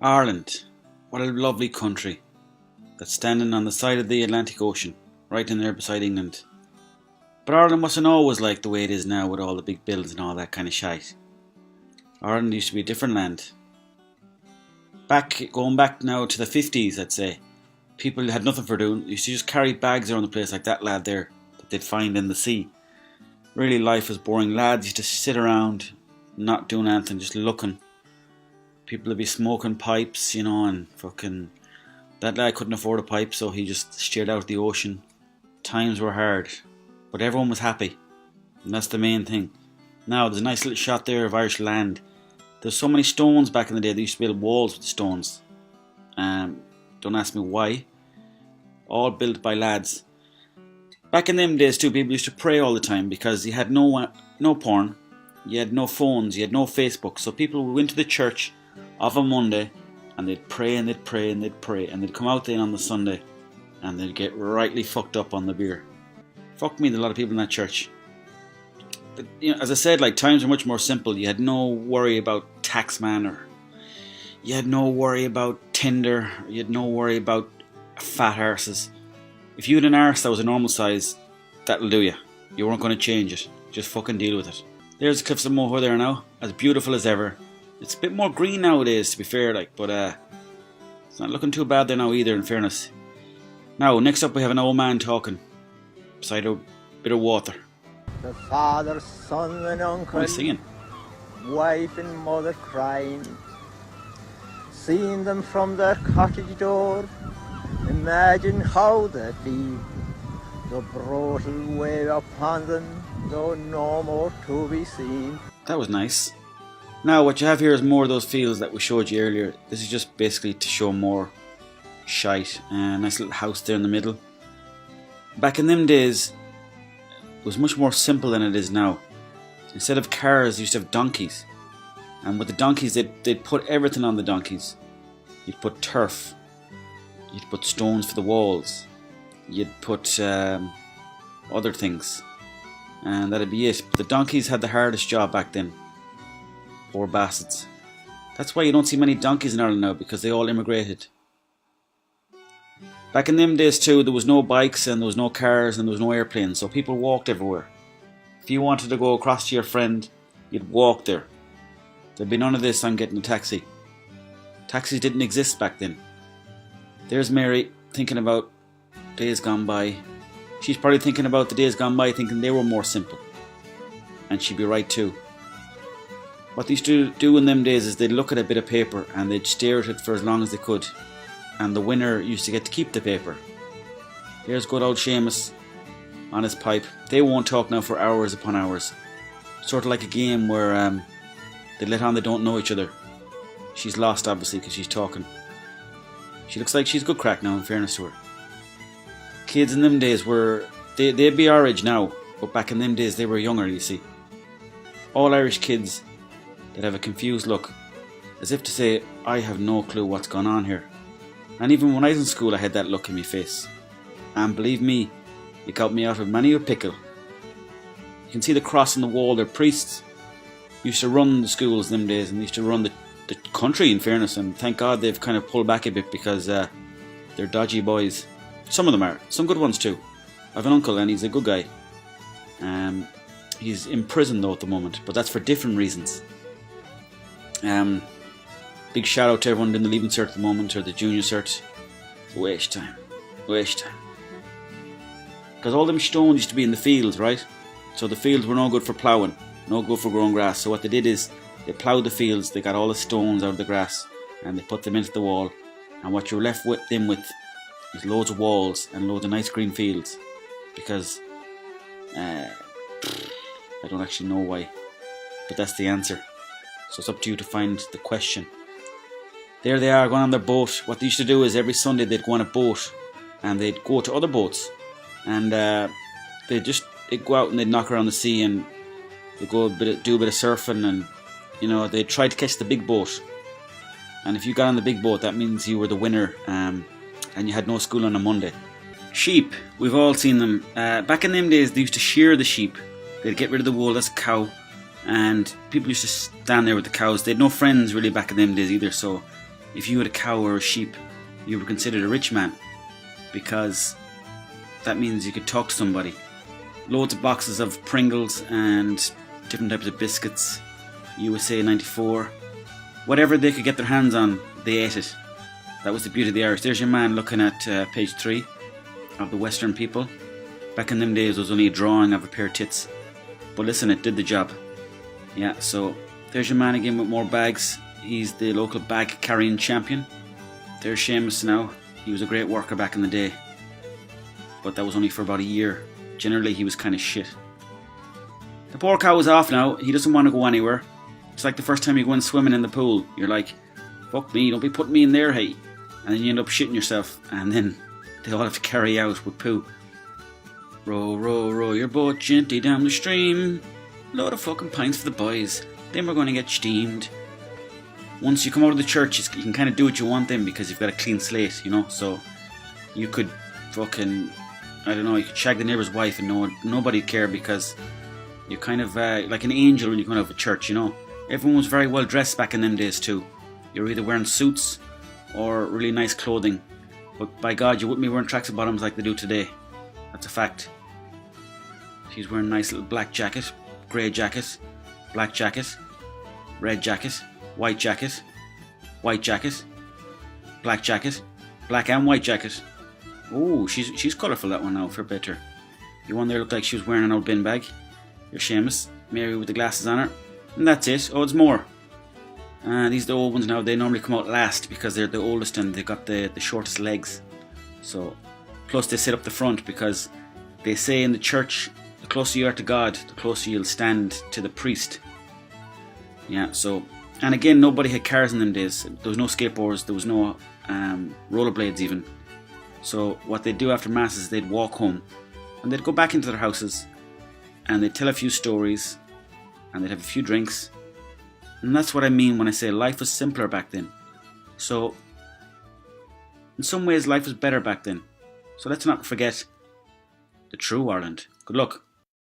Ireland, what a lovely country that's standing on the side of the Atlantic Ocean, right in there beside England. But Ireland wasn't always like the way it is now with all the big buildings and all that kind of shite. Ireland used to be a different land. Going back now to the 50s, I'd say, people had nothing for doing. Used to just carry bags around the place like that lad there that they'd find in the sea. Really, life was boring. Lads used to sit around, not doing anything, just looking. People would be smoking pipes, and fucking... That lad couldn't afford a pipe, so he just stared out at the ocean. Times were hard, but everyone was happy. And that's the main thing. Now, there's a nice little shot there of Irish land. There's so many stones back in the day. They used to build walls with the stones. Don't ask me why. All built by lads. Back in them days too, people used to pray all the time because you had no porn, you had no phones, you had no Facebook. So people went to the church of a Monday and they'd pray and they'd pray and they'd pray and they'd come out then on the Sunday and they'd get rightly fucked up on the beer. Fuck me, there's a lot of people in that church. But, as I said, times were much more simple. You had no worry about taxman, or you had no worry about Tinder, or you had no worry about fat arses. If you had an arse that was a normal size, that'll do you. You weren't going to change it. Just fucking deal with it. There's the Cliffs of Moher there now, as beautiful as ever. It's a bit more green nowadays, to be fair, but it's not looking too bad there now either, in fairness. Now, next up we have an old man talking beside a bit of water. The father, son and uncle, What is he singing? wife and mother crying, seeing them from their cottage door, imagine how they'd be, the brutal wave upon them, though no more to be seen. That was nice. Now what you have here is more of those fields that we showed you earlier. This is just basically to show more shite. Nice little house there in the middle. Back in them days, it was much more simple than it is now. Instead of cars, you used to have donkeys. And with the donkeys, they'd put everything on the donkeys. You'd put turf. You'd put stones for the walls. You'd put other things. And that'd be it. The donkeys had the hardest job back then. Poor bastards. That's why you don't see many donkeys in Ireland now, because they all immigrated. Back in them days too, there was no bikes and there was no cars and there was no airplanes, so people walked everywhere. If you wanted to go across to your friend, you'd walk there. There'd be none of this, I'm getting a taxi. Taxis didn't exist back then. There's Mary thinking about days gone by. She's probably thinking about the days gone by, thinking they were more simple. And she'd be right too. What they used to do in them days is they'd look at a bit of paper and they'd stare at it for as long as they could. And the winner used to get to keep the paper. Here's good old Seamus on his pipe. They won't talk now for hours upon hours. Sort of like a game where they let on they don't know each other. She's lost obviously because she's talking. She looks like she's good crack now, in fairness to her. Kids in them days they'd be our age now, but back in them days they were younger, you see. All Irish kids, they'd have a confused look, as if to say, I have no clue what's going on here. And even when I was in school I had that look in my face. And believe me, it got me out of many a pickle. You can see the cross on the wall. They're priests. Used to run the schools in them days, and they used to run the country, in fairness, and thank God they've kind of pulled back a bit because they're dodgy boys. Some of them are. Some good ones too. I have an uncle and he's a good guy. He's in prison though at the moment, but that's for different reasons. Big shout out to everyone in the Leaving Cert at the moment, or the Junior Cert. Waste time. Because all them stones used to be in the fields, right? So the fields were no good for ploughing, no good for growing grass. So what they did is they ploughed the fields, they got all the stones out of the grass and they put them into the wall. And what you're left with is loads of walls and loads of nice green fields. Because I don't actually know why, but that's the answer. So it's up to you to find the question. There they are going on their boat. What they used to do is every Sunday they'd go on a boat and they'd go to other boats and they'd go out and they'd knock around the sea and they'd do a bit of surfing, and they'd try to catch the big boat. And if you got on the big boat, that means you were the winner, and you had no school on a Monday. Sheep, we've all seen them. Back in them days they used to shear the sheep. They'd get rid of the wool, that's a cow, and people used to stand there with the cows. They had no friends really back in them days either, so if you had a cow or a sheep, you were considered a rich man, because that means you could talk to somebody. Loads of boxes of Pringles and different types of biscuits, USA 94, whatever they could get their hands on, they ate it. That was the beauty of the Irish. There's your man looking at page 3 of the Western people. Back in them days, it was only a drawing of a pair of tits. But listen, it did the job. Yeah, so there's your man again with more bags. He's the local bag carrying champion. There's Seamus now. He was a great worker back in the day. But that was only for about a year. Generally, he was kind of shit. The poor cow is off now. He doesn't want to go anywhere. It's like the first time you go in swimming in the pool. You're like, fuck me, don't be putting me in there, hey. And then you end up shitting yourself. And then they all have to carry out with poo. Row, row, row your boat gently down the stream. Load of fucking pints for the boys. Then we're going to get steamed. Once you come out of the church, you can kind of do what you want then, because you've got a clean slate, you know. So you could fucking, I don't know, you could shag the neighbour's wife and nobody'd care, because you're kind of like an angel when you come out of a church, you know. Everyone was very well dressed back in them days too. You were either wearing suits or really nice clothing. But by God, you wouldn't be wearing tracksuit bottoms like they do today. That's a fact. She's wearing a nice little black jacket, grey jacket, black jacket, red jacket, white jacket, black jacket, black and white jacket. Oh, she's colourful, that one now, for better. The one there looked like she was wearing an old bin bag. Here's Seamus, Mary with the glasses on her. And that's it. Oh, it's more. These are the old ones now. They normally come out last because they're the oldest and they've got the shortest legs. So, plus they sit up the front because they say in the church, the closer you are to God, the closer you'll stand to the priest. Yeah, so, and again, nobody had cars in them days. There was no skateboards, there was no rollerblades even. So what they'd do after mass is they'd walk home and they'd go back into their houses and they'd tell a few stories and they'd have a few drinks. And that's what I mean when I say life was simpler back then. So, in some ways life was better back then. So let's not forget the true Ireland. Good luck.